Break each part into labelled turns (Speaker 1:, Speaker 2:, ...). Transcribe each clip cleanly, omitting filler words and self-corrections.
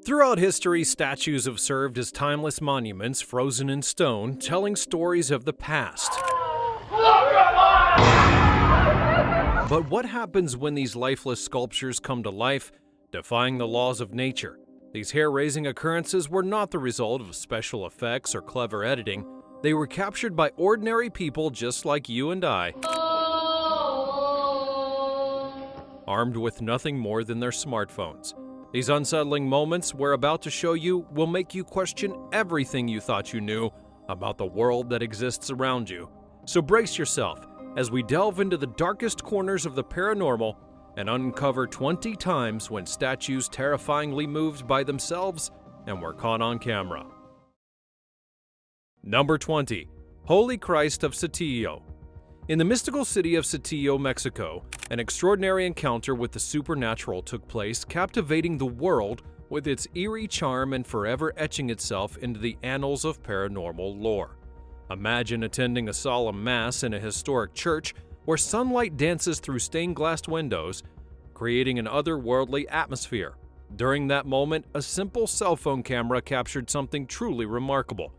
Speaker 1: Throughout history, statues have served as timeless monuments frozen in stone, telling stories of the past. But what happens when these lifeless sculptures come to life, defying the laws of nature? These hair-raising occurrences were not the result of special effects or clever editing. They were captured by ordinary people just like you and I, armed with nothing more than their smartphones. These unsettling moments we're about to show you will make you question everything you thought you knew about the world that exists around you. So brace yourself as we delve into the darkest corners of the paranormal and uncover 20 times when statues terrifyingly moved by themselves and were caught on camera. Number 20. Holy Christ of Saltillo. In the mystical city of Saltillo, Mexico, an extraordinary encounter with the supernatural took place, captivating the world with its eerie charm and forever etching itself into the annals of paranormal lore. Imagine attending a solemn mass in a historic church where sunlight dances through stained glass windows, creating an otherworldly atmosphere. During that moment, a simple cell phone camera captured something truly remarkable.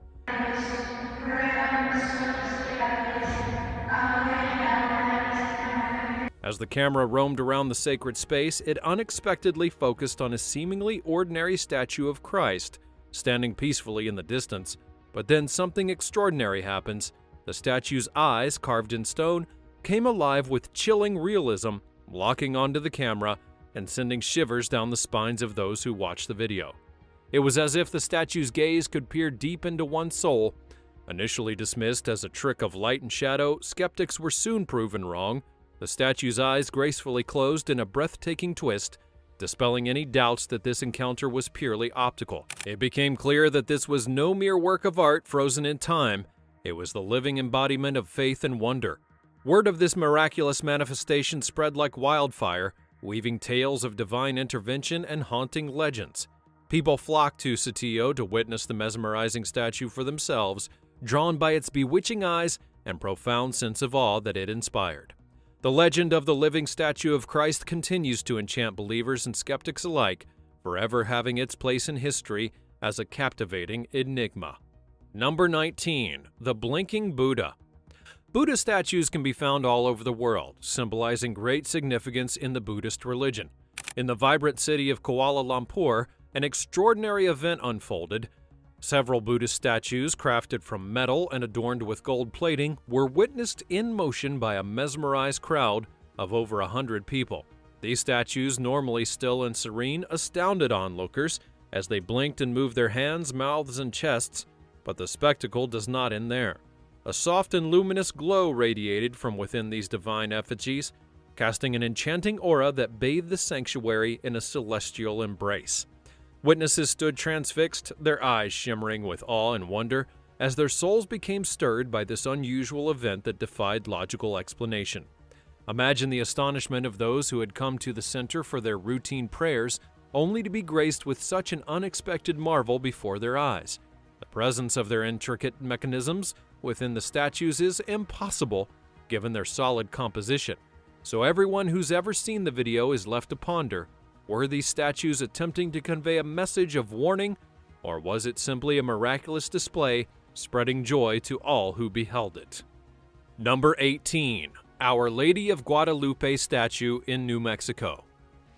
Speaker 1: As the camera roamed around the sacred space, it unexpectedly focused on a seemingly ordinary statue of Christ, standing peacefully in the distance. But then something extraordinary happens. The statue's eyes, carved in stone, came alive with chilling realism, locking onto the camera and sending shivers down the spines of those who watched the video. It was as if the statue's gaze could peer deep into one's soul. Initially dismissed as a trick of light and shadow, skeptics were soon proven wrong. The statue's eyes gracefully closed in a breathtaking twist, dispelling any doubts that this encounter was purely optical. It became clear that this was no mere work of art frozen in time. It was the living embodiment of faith and wonder. Word of this miraculous manifestation spread like wildfire, weaving tales of divine intervention and haunting legends. People flocked to Saltillo to witness the mesmerizing statue for themselves, drawn by its bewitching eyes and profound sense of awe that it inspired. The legend of the living statue of Christ continues to enchant believers and skeptics alike, forever having its place in history as a captivating enigma. Number 19. The Blinking Buddha. Buddha statues can be found all over the world, symbolizing great significance in the Buddhist religion. In the vibrant city of Kuala Lumpur, an extraordinary event unfolded. Several Buddhist statues, crafted from metal and adorned with gold plating, were witnessed in motion by a mesmerized crowd of over 100 people. These statues, normally still and serene, astounded onlookers as they blinked and moved their hands, mouths, and chests, but the spectacle does not end there. A soft and luminous glow radiated from within these divine effigies, casting an enchanting aura that bathed the sanctuary in a celestial embrace. Witnesses stood transfixed, their eyes shimmering with awe and wonder, as their souls became stirred by this unusual event that defied logical explanation. Imagine the astonishment of those who had come to the center for their routine prayers, only to be graced with such an unexpected marvel before their eyes. The presence of their intricate mechanisms within the statues is impossible, given their solid composition. So everyone who's ever seen the video is left to ponder, were these statues attempting to convey a message of warning, or was it simply a miraculous display spreading joy to all who beheld it? Number 18. Our Lady of Guadalupe statue in New Mexico.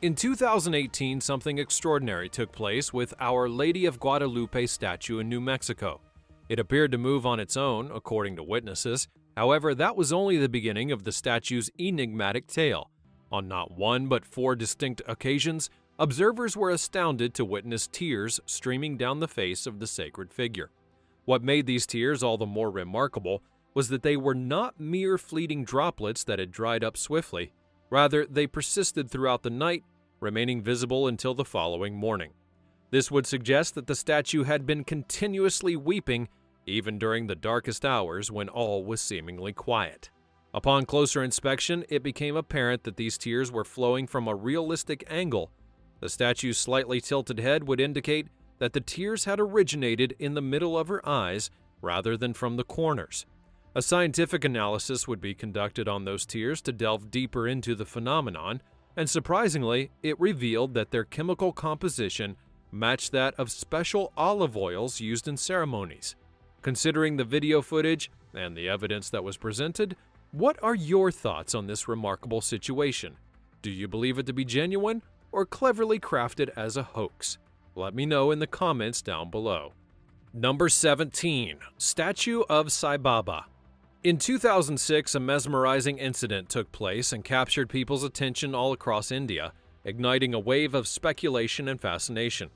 Speaker 1: In 2018, something extraordinary took place with Our Lady of Guadalupe statue in New Mexico. It appeared to move on its own, according to witnesses. However, that was only the beginning of the statue's enigmatic tale. On not one but 4 distinct occasions, observers were astounded to witness tears streaming down the face of the sacred figure. What made these tears all the more remarkable was that they were not mere fleeting droplets that had dried up swiftly. Rather, they persisted throughout the night, remaining visible until the following morning. This would suggest that the statue had been continuously weeping, even during the darkest hours when all was seemingly quiet. Upon closer inspection, it became apparent that these tears were flowing from a realistic angle. The statue's slightly tilted head would indicate that the tears had originated in the middle of her eyes rather than from the corners. A scientific analysis would be conducted on those tears to delve deeper into the phenomenon, and surprisingly, it revealed that their chemical composition matched that of special olive oils used in ceremonies. Considering the video footage and the evidence that was presented, what are your thoughts on this remarkable situation? Do you believe it to be genuine or cleverly crafted as a hoax? Let me know in the comments down below. Number 17. Statue of Sai Baba. In 2006, a mesmerizing incident took place and captured people's attention all across India, igniting a wave of speculation and fascination.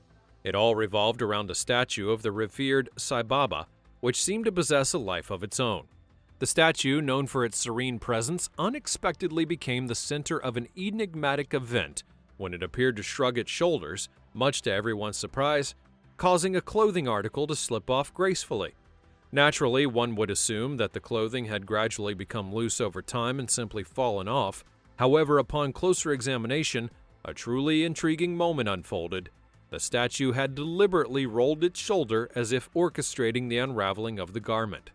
Speaker 1: It all revolved around a statue of the revered Sai Baba, which seemed to possess a life of its own. The statue, known for its serene presence, unexpectedly became the center of an enigmatic event when it appeared to shrug its shoulders, much to everyone's surprise, causing a clothing article to slip off gracefully. Naturally, one would assume that the clothing had gradually become loose over time and simply fallen off. However, upon closer examination, a truly intriguing moment unfolded. The statue had deliberately rolled its shoulder as if orchestrating the unraveling of the garment.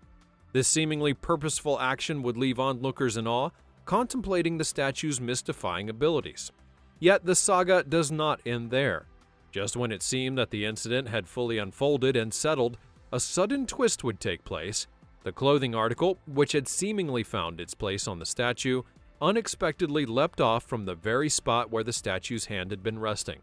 Speaker 1: This seemingly purposeful action would leave onlookers in awe, contemplating the statue's mystifying abilities. Yet the saga does not end there. Just when it seemed that the incident had fully unfolded and settled, a sudden twist would take place. The clothing article, which had seemingly found its place on the statue, unexpectedly leapt off from the very spot where the statue's hand had been resting.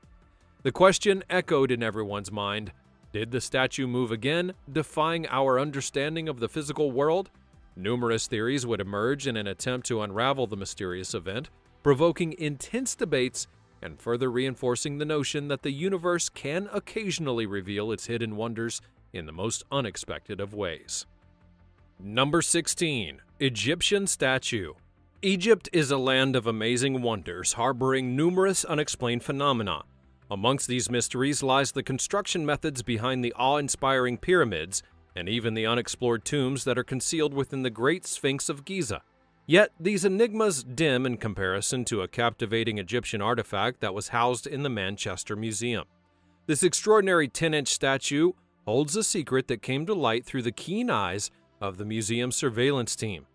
Speaker 1: The question echoed in everyone's mind: did the statue move again, defying our understanding of the physical world? Numerous theories would emerge in an attempt to unravel the mysterious event, provoking intense debates and further reinforcing the notion that the universe can occasionally reveal its hidden wonders in the most unexpected of ways. Number 16. Egyptian Statue. Egypt is a land of amazing wonders, harboring numerous unexplained phenomena. Amongst these mysteries lies the construction methods behind the awe-inspiring pyramids and even the unexplored tombs that are concealed within the Great Sphinx of Giza. Yet, these enigmas dim in comparison to a captivating Egyptian artifact that was housed in the Manchester Museum. This extraordinary 10-inch statue holds a secret that came to light through the keen eyes of the museum's surveillance team.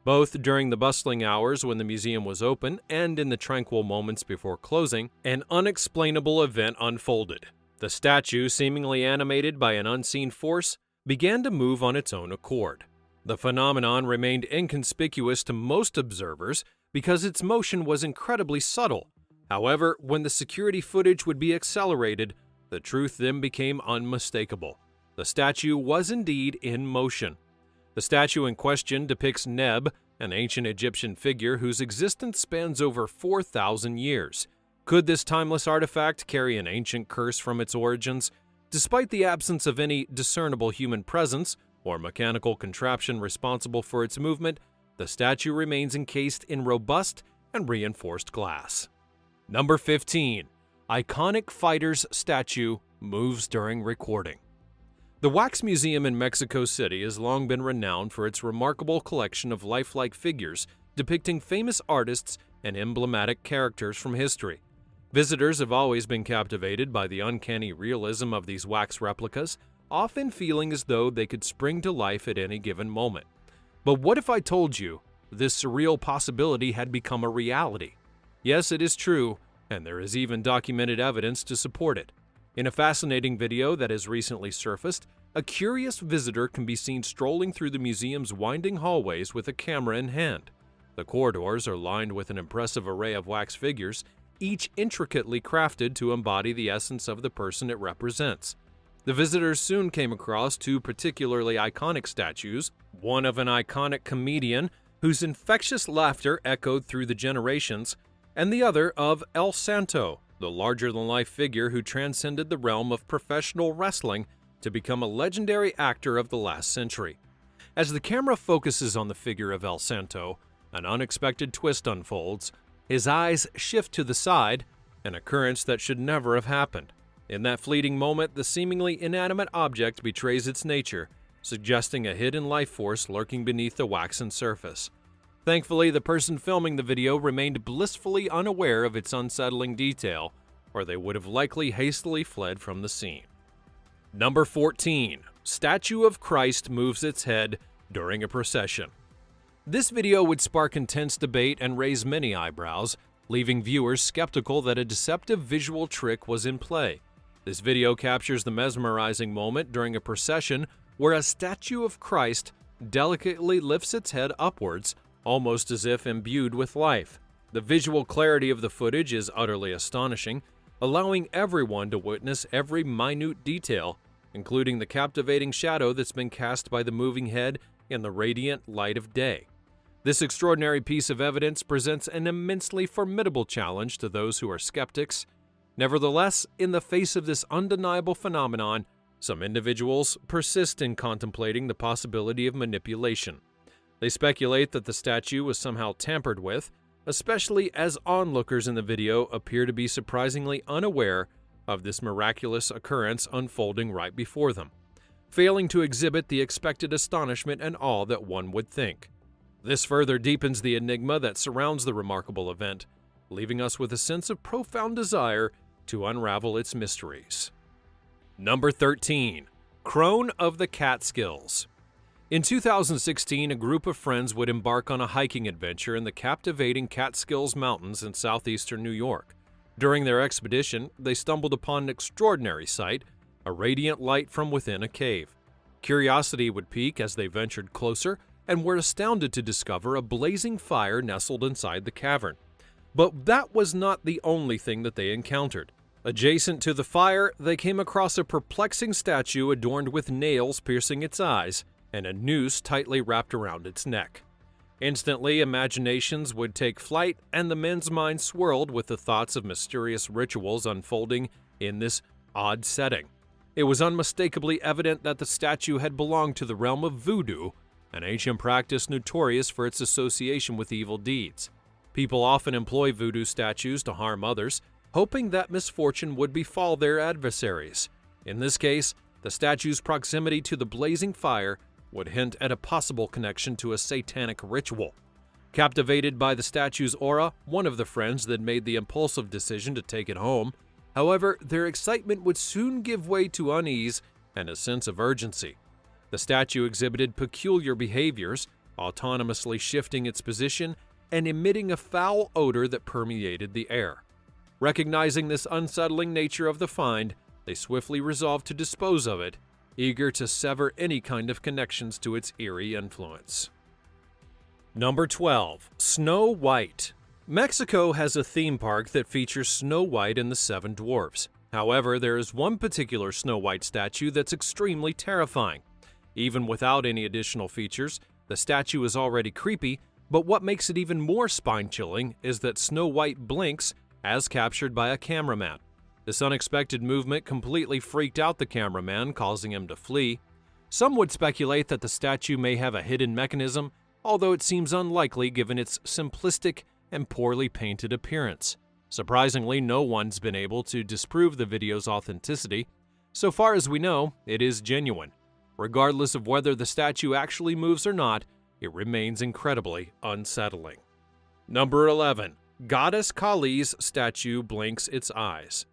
Speaker 1: Both during the bustling hours when the museum was open and in the tranquil moments before closing, an unexplainable event unfolded. The statue, seemingly animated by an unseen force, began to move on its own accord. The phenomenon remained inconspicuous to most observers because its motion was incredibly subtle. However, when the security footage would be accelerated, the truth then became unmistakable. The statue was indeed in motion. The statue in question depicts Neb, an ancient Egyptian figure whose existence spans over 4,000 years. Could this timeless artifact carry an ancient curse from its origins? Despite the absence of any discernible human presence or mechanical contraption responsible for its movement, the statue remains encased in robust and reinforced glass. Number 15. Iconic Fighters Statue Moves During Recording. The Wax Museum in Mexico City has long been renowned for its remarkable collection of lifelike figures depicting famous artists and emblematic characters from history. Visitors have always been captivated by the uncanny realism of these wax replicas, often feeling as though they could spring to life at any given moment. But what if I told you this surreal possibility had become a reality? Yes, it is true, and there is even documented evidence to support it. In a fascinating video that has recently surfaced, a curious visitor can be seen strolling through the museum's winding hallways with a camera in hand. The corridors are lined with an impressive array of wax figures, each intricately crafted to embody the essence of the person it represents. The visitors soon came across two particularly iconic statues, one of an iconic comedian whose infectious laughter echoed through the generations, and the other of El Santo, the larger-than-life figure who transcended the realm of professional wrestling to become a legendary actor of the last century. As the camera focuses on the figure of El Santo, an unexpected twist unfolds. His eyes shift to the side, an occurrence that should never have happened. In that fleeting moment, the seemingly inanimate object betrays its nature, suggesting a hidden life force lurking beneath the waxen surface. Thankfully, the person filming the video remained blissfully unaware of its unsettling detail, or they would have likely hastily fled from the scene. Number 14. Statue of Christ moves its head during a procession. This video would spark intense debate and raise many eyebrows, leaving viewers skeptical that a deceptive visual trick was in play. This video captures the mesmerizing moment during a procession where a statue of Christ delicately lifts its head upwards, almost as if imbued with life. The visual clarity of the footage is utterly astonishing, allowing everyone to witness every minute detail, including the captivating shadow that's been cast by the moving head in the radiant light of day. This extraordinary piece of evidence presents an immensely formidable challenge to those who are skeptics. Nevertheless, in the face of this undeniable phenomenon, some individuals persist in contemplating the possibility of manipulation. They speculate that the statue was somehow tampered with, especially as onlookers in the video appear to be surprisingly unaware of this miraculous occurrence unfolding right before them, failing to exhibit the expected astonishment and awe that one would think. This further deepens the enigma that surrounds the remarkable event, leaving us with a sense of profound desire to unravel its mysteries. Number 13. Crone of the Catskills. In 2016, a group of friends would embark on a hiking adventure in the captivating Catskills Mountains in southeastern New York. During their expedition, they stumbled upon an extraordinary sight, a radiant light from within a cave. Curiosity would pique as they ventured closer and were astounded to discover a blazing fire nestled inside the cavern. But that was not the only thing that they encountered. Adjacent to the fire, they came across a perplexing statue adorned with nails piercing its eyes and a noose tightly wrapped around its neck. Instantly, imaginations would take flight, and the men's minds swirled with the thoughts of mysterious rituals unfolding in this odd setting. It was unmistakably evident that the statue had belonged to the realm of voodoo, an ancient practice notorious for its association with evil deeds. People often employ voodoo statues to harm others, hoping that misfortune would befall their adversaries. In this case, the statue's proximity to the blazing fire would hint at a possible connection to a satanic ritual. Captivated by the statue's aura, one of the friends then made the impulsive decision to take it home. However, their excitement would soon give way to unease and a sense of urgency. The statue exhibited peculiar behaviors, autonomously shifting its position and emitting a foul odor that permeated the air. Recognizing this unsettling nature of the find, they swiftly resolved to dispose of it, eager to sever any kind of connections to its eerie influence. Number 12. Snow White. Mexico has a theme park that features Snow White and the Seven Dwarfs. However, there is one particular Snow White statue that's extremely terrifying. Even without any additional features, the statue is already creepy, but what makes it even more spine-chilling is that Snow White blinks as captured by a cameraman. This unexpected movement completely freaked out the cameraman, causing him to flee. Some would speculate that the statue may have a hidden mechanism, although it seems unlikely given its simplistic and poorly painted appearance. Surprisingly, no one's been able to disprove the video's authenticity. So far as we know, it is genuine. Regardless of whether the statue actually moves or not, it remains incredibly unsettling. Number 11. Goddess Kali's statue blinks its eyes.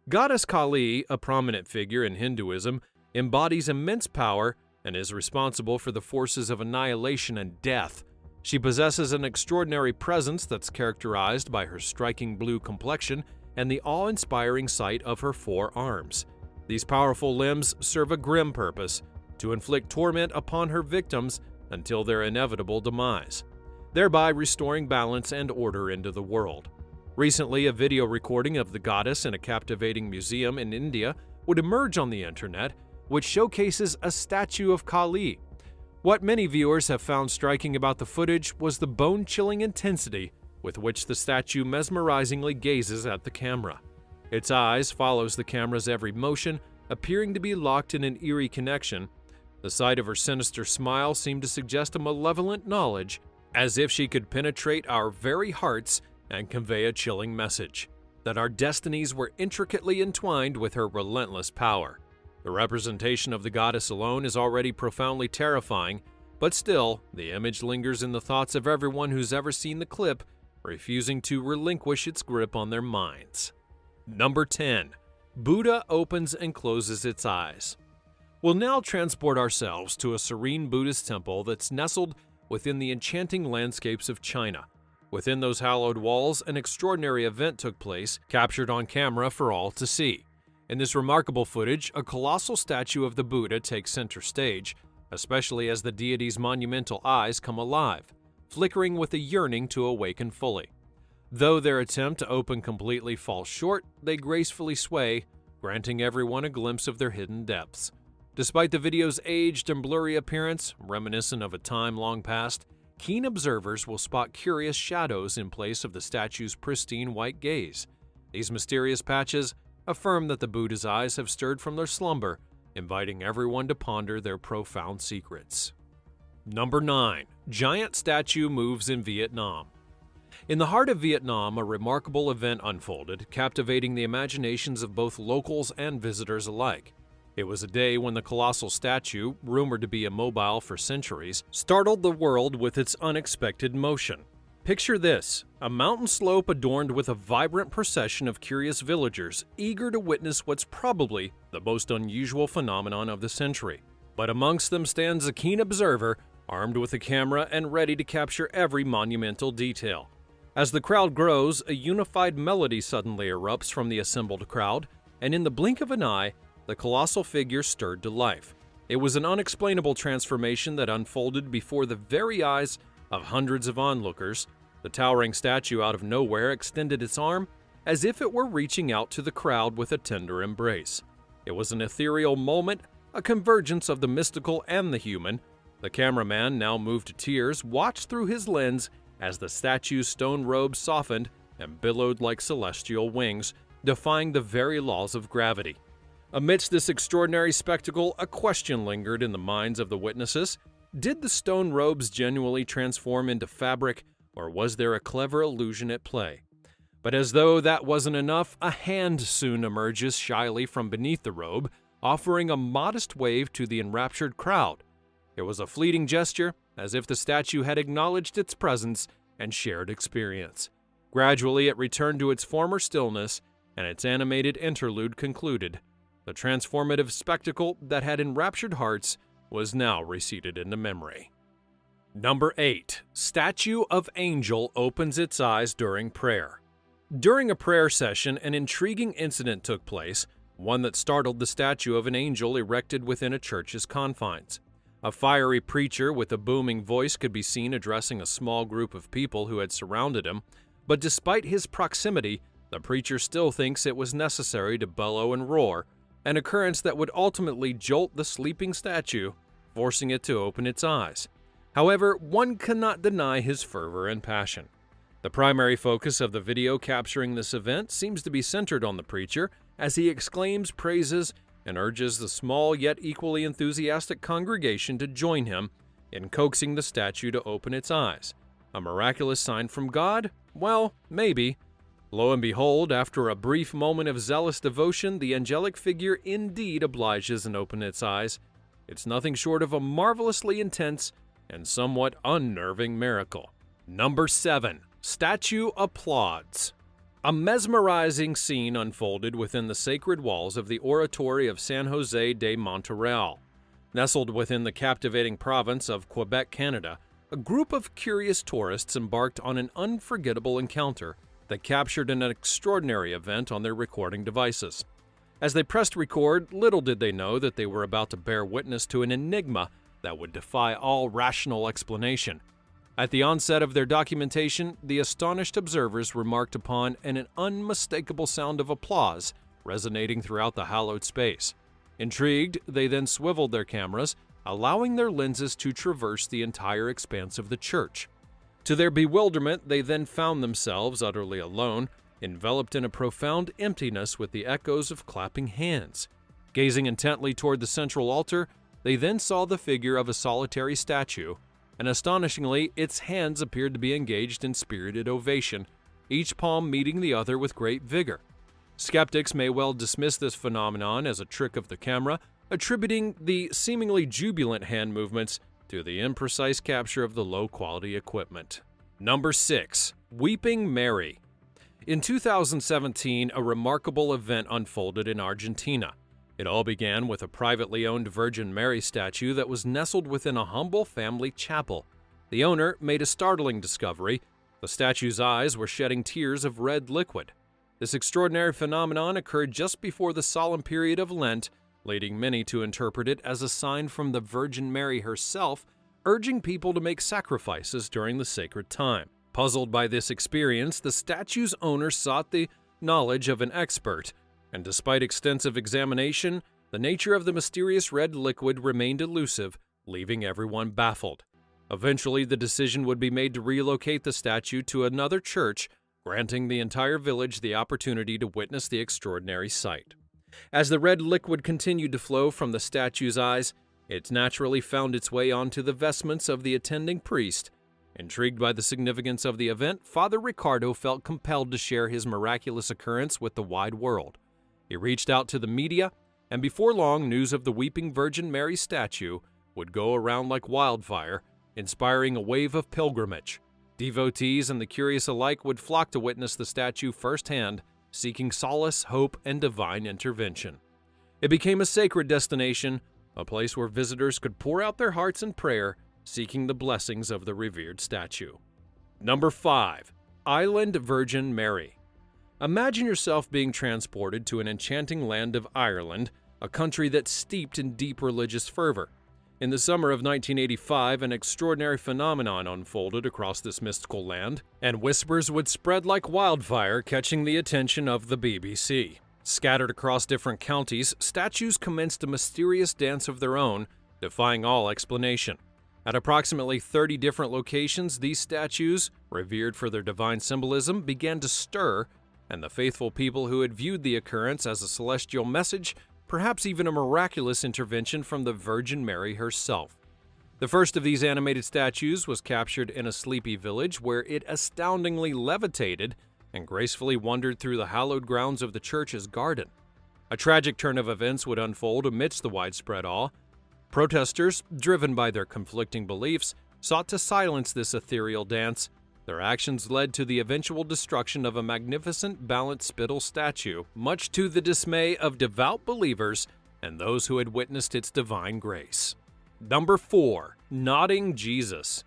Speaker 1: Goddess Kali, a prominent figure in Hinduism, embodies immense power and is responsible for the forces of annihilation and death. She possesses an extraordinary presence that's characterized by her striking blue complexion and the awe-inspiring sight of her 4 arms. These powerful limbs serve a grim purpose: to inflict torment upon her victims until their inevitable demise, thereby restoring balance and order into the world. Recently, a video recording of the goddess in a captivating museum in India would emerge on the internet, which showcases a statue of Kali. What many viewers have found striking about the footage was the bone-chilling intensity with which the statue mesmerizingly gazes at the camera. Its eyes follows the camera's every motion, appearing to be locked in an eerie connection. The sight of her sinister smile seemed to suggest a malevolent knowledge, as if she could penetrate our very hearts and convey a chilling message, that our destinies were intricately entwined with her relentless power. The representation of the goddess alone is already profoundly terrifying, but still, the image lingers in the thoughts of everyone who's ever seen the clip, refusing to relinquish its grip on their minds. Number 10. Buddha opens and closes its eyes. We'll now transport ourselves to a serene Buddhist temple that's nestled within the enchanting landscapes of China. Within those hallowed walls, an extraordinary event took place, captured on camera for all to see. In this remarkable footage, a colossal statue of the Buddha takes center stage, especially as the deity's monumental eyes come alive, flickering with a yearning to awaken fully. Though their attempt to open completely falls short, they gracefully sway, granting everyone a glimpse of their hidden depths. Despite the video's aged and blurry appearance, reminiscent of a time long past, keen observers will spot curious shadows in place of the statue's pristine white gaze. These mysterious patches affirm that the Buddha's eyes have stirred from their slumber, inviting everyone to ponder their profound secrets. Number 9. Giant statue moves in Vietnam. In the heart of Vietnam, a remarkable event unfolded, captivating the imaginations of both locals and visitors alike. It was a day when the colossal statue, rumored to be immobile for centuries, startled the world with its unexpected motion. Picture this: a mountain slope adorned with a vibrant procession of curious villagers, eager to witness what's probably the most unusual phenomenon of the century. But amongst them stands a keen observer, armed with a camera and ready to capture every monumental detail. As the crowd grows, a unified melody suddenly erupts from the assembled crowd, and in the blink of an eye, the colossal figure stirred to life. It was an unexplainable transformation that unfolded before the very eyes of hundreds of onlookers. The towering statue out of nowhere extended its arm as if it were reaching out to the crowd with a tender embrace. It was an ethereal moment, a convergence of the mystical and the human. The cameraman, now moved to tears, watched through his lens as the statue's stone robe softened and billowed like celestial wings, defying the very laws of gravity. Amidst this extraordinary spectacle, a question lingered in the minds of the witnesses. Did the stone robes genuinely transform into fabric, or was there a clever illusion at play? But as though that wasn't enough, a hand soon emerges shyly from beneath the robe, offering a modest wave to the enraptured crowd. It was a fleeting gesture, as if the statue had acknowledged its presence and shared experience. Gradually, it returned to its former stillness, and its animated interlude concluded. The transformative spectacle that had enraptured hearts was now receded into memory. Number 8. Statue of Angel opens its eyes during prayer. During a prayer session, an intriguing incident took place, one that startled the statue of an angel erected within a church's confines. A fiery preacher with a booming voice could be seen addressing a small group of people who had surrounded him, but despite his proximity, the preacher still thinks it was necessary to bellow and roar, an occurrence that would ultimately jolt the sleeping statue, forcing it to open its eyes. However, one cannot deny his fervor and passion. The primary focus of the video capturing this event seems to be centered on the preacher as he exclaims praises and urges the small yet equally enthusiastic congregation to join him in coaxing the statue to open its eyes. A miraculous sign from God? Well, maybe. Lo and behold, after a brief moment of zealous devotion, the angelic figure indeed obliges and opens its eyes. It's nothing short of a marvelously intense and somewhat unnerving miracle. Number 7. Statue applauds. A mesmerizing scene unfolded within the sacred walls of the Oratory of San Jose de Monterreal. Nestled within the captivating province of Quebec, Canada, a group of curious tourists embarked on an unforgettable encounter that captured an extraordinary event on their recording devices. As they pressed record, little did they know that they were about to bear witness to an enigma that would defy all rational explanation. At the onset of their documentation, the astonished observers remarked upon an unmistakable sound of applause resonating throughout the hallowed space. Intrigued, they then swiveled their cameras, allowing their lenses to traverse the entire expanse of the church. To their bewilderment, they then found themselves utterly alone, enveloped in a profound emptiness with the echoes of clapping hands. Gazing intently toward the central altar, they then saw the figure of a solitary statue, and astonishingly, its hands appeared to be engaged in spirited ovation, each palm meeting the other with great vigor. Skeptics may well dismiss this phenomenon as a trick of the camera, attributing the seemingly jubilant hand movements to the imprecise capture of the low-quality equipment. Number 6. Weeping Mary. In 2017, a remarkable event unfolded in Argentina. It all began with a privately owned Virgin Mary statue that was nestled within a humble family chapel. The owner made a startling discovery. The statue's eyes were shedding tears of red liquid. This extraordinary phenomenon occurred just before the solemn period of Lent, leading many to interpret it as a sign from the Virgin Mary herself, urging people to make sacrifices during the sacred time. Puzzled by this experience, the statue's owner sought the knowledge of an expert, and despite extensive examination, the nature of the mysterious red liquid remained elusive, leaving everyone baffled. Eventually, the decision would be made to relocate the statue to another church, granting the entire village the opportunity to witness the extraordinary sight. As the red liquid continued to flow from the statue's eyes, it naturally found its way onto the vestments of the attending priest. Intrigued by the significance of the event, Father Ricardo felt compelled to share his miraculous occurrence with the wide world. He reached out to the media, and before long, news of the Weeping Virgin Mary statue would go around like wildfire, inspiring a wave of pilgrimage. Devotees and the curious alike would flock to witness the statue firsthand, seeking solace, hope, and divine intervention. It became a sacred destination, a place where visitors could pour out their hearts in prayer, seeking the blessings of the revered statue. Number 5. Island Virgin Mary. Imagine yourself being transported to an enchanting land of Ireland, a country that's steeped in deep religious fervor. In the summer of 1985, an extraordinary phenomenon unfolded across this mystical land, and whispers would spread like wildfire, catching the attention of the BBC. Scattered across different counties, statues commenced a mysterious dance of their own, defying all explanation. At approximately 30 different locations, these statues, revered for their divine symbolism, began to stir, and the faithful people who had viewed the occurrence as a celestial message, perhaps even a miraculous intervention from the Virgin Mary herself. The first of these animated statues was captured in a sleepy village where it astoundingly levitated and gracefully wandered through the hallowed grounds of the church's garden. A tragic turn of events would unfold amidst the widespread awe. Protesters, driven by their conflicting beliefs, sought to silence this ethereal dance. Their actions led to the eventual destruction of a magnificent balanced spittle statue, much to the dismay of devout believers and those who had witnessed its divine grace. Number 4. Nodding Jesus.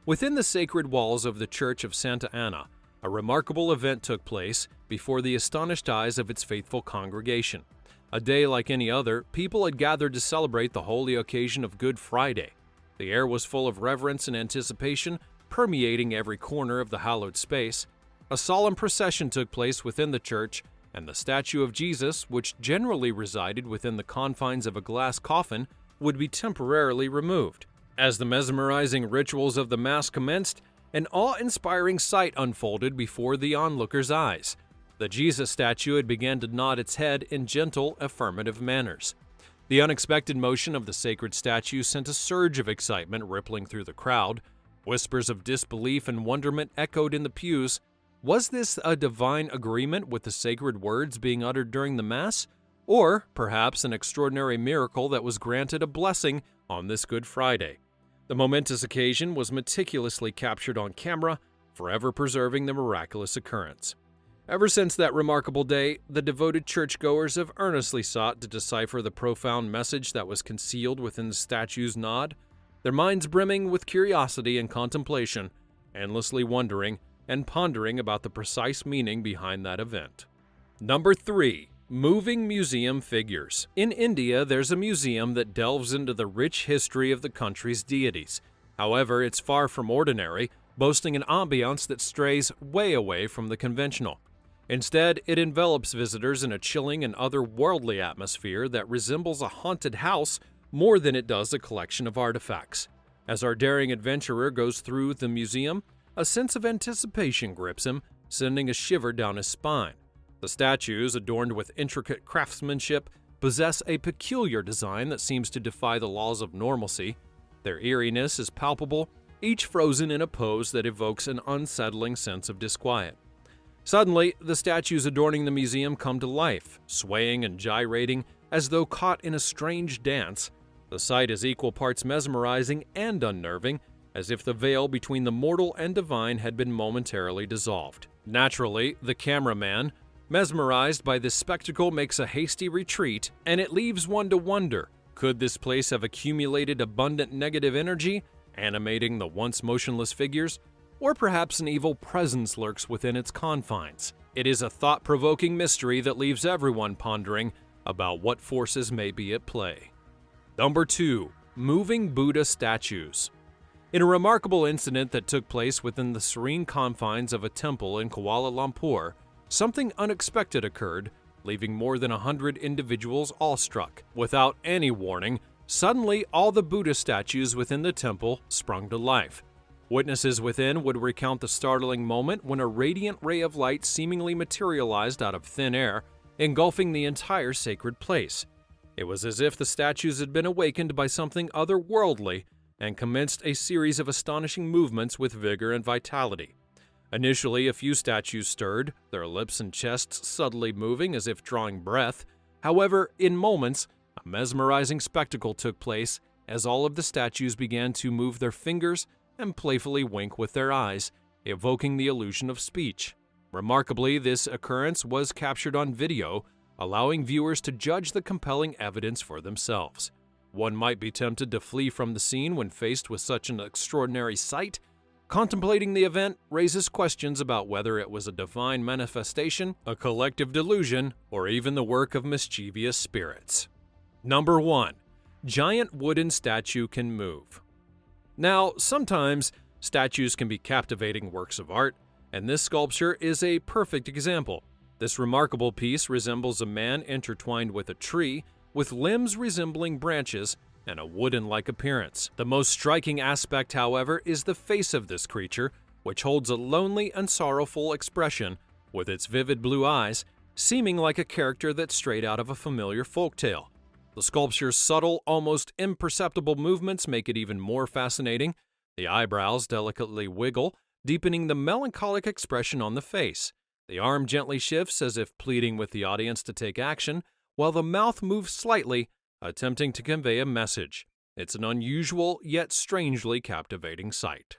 Speaker 1: Within the sacred walls of the Church of Santa Anna, a remarkable event took place before the astonished eyes of its faithful congregation. A day like any other, people had gathered to celebrate the holy occasion of Good Friday. The air was full of reverence and anticipation, permeating every corner of the hallowed space. A solemn procession took place within the church, and the statue of Jesus, which generally resided within the confines of a glass coffin, would be temporarily removed. As the mesmerizing rituals of the Mass commenced, an awe-inspiring sight unfolded before the onlookers' eyes. The Jesus statue had begun to nod its head in gentle, affirmative manners. The unexpected motion of the sacred statue sent a surge of excitement rippling through the crowd. Whispers of disbelief and wonderment echoed in the pews. Was this a divine agreement with the sacred words being uttered during the Mass? Or perhaps an extraordinary miracle that was granted a blessing on this Good Friday? The momentous occasion was meticulously captured on camera, forever preserving the miraculous occurrence. Ever since that remarkable day, the devoted churchgoers have earnestly sought to decipher the profound message that was concealed within the statue's nod, their minds brimming with curiosity and contemplation, endlessly wondering and pondering about the precise meaning behind that event. Number 3. Moving museum figures. In India, there's a museum that delves into the rich history of the country's deities. However, it's far from ordinary, boasting an ambiance that strays way away from the conventional. Instead, it envelops visitors in a chilling and otherworldly atmosphere that resembles a haunted house more than it does a collection of artifacts. As our daring adventurer goes through the museum, a sense of anticipation grips him, sending a shiver down his spine. The statues, adorned with intricate craftsmanship, possess a peculiar design that seems to defy the laws of normalcy. Their eeriness is palpable, each frozen in a pose that evokes an unsettling sense of disquiet. Suddenly, the statues adorning the museum come to life, swaying and gyrating as though caught in a strange dance. The sight is equal parts mesmerizing and unnerving, as if the veil between the mortal and divine had been momentarily dissolved. Naturally, the cameraman, mesmerized by this spectacle, makes a hasty retreat, and it leaves one to wonder, could this place have accumulated abundant negative energy, animating the once motionless figures? or perhaps an evil presence lurks within its confines. It is a thought-provoking mystery that leaves everyone pondering about what forces may be at play. Number 2. Moving Buddha statues. In a remarkable incident that took place within the serene confines of a temple in Kuala Lumpur, something unexpected occurred, leaving more than 100 individuals awestruck. Without any warning, suddenly all the Buddha statues within the temple sprung to life. Witnesses within would recount the startling moment when a radiant ray of light seemingly materialized out of thin air, engulfing the entire sacred place. It was as if the statues had been awakened by something otherworldly and commenced a series of astonishing movements with vigor and vitality. Initially, a few statues stirred, their lips and chests subtly moving as if drawing breath. However, in moments, a mesmerizing spectacle took place as all of the statues began to move their fingers and playfully wink with their eyes, evoking the illusion of speech. Remarkably, this occurrence was captured on video, allowing viewers to judge the compelling evidence for themselves. One might be tempted to flee from the scene when faced with such an extraordinary sight. Contemplating the event raises questions about whether it was a divine manifestation, a collective delusion, or even the work of mischievous spirits. Number 1. Giant wooden statue can move. Now, sometimes statues can be captivating works of art, and this sculpture is a perfect example. This remarkable piece resembles a man intertwined with a tree, with limbs resembling branches and a wooden-like appearance. The most striking aspect, however, is the face of this creature, which holds a lonely and sorrowful expression, with its vivid blue eyes, seeming like a character that strayed out of a familiar folktale. The sculpture's subtle, almost imperceptible movements make it even more fascinating. The eyebrows delicately wiggle, deepening the melancholic expression on the face. The arm gently shifts as if pleading with the audience to take action, while the mouth moves slightly, attempting to convey a message. It's an unusual yet strangely captivating sight.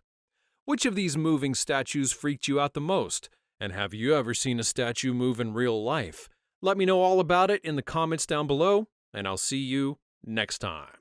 Speaker 1: Which of these moving statues freaked you out the most? And have you ever seen a statue move in real life? Let me know all about it in the comments down below, and I'll see you next time.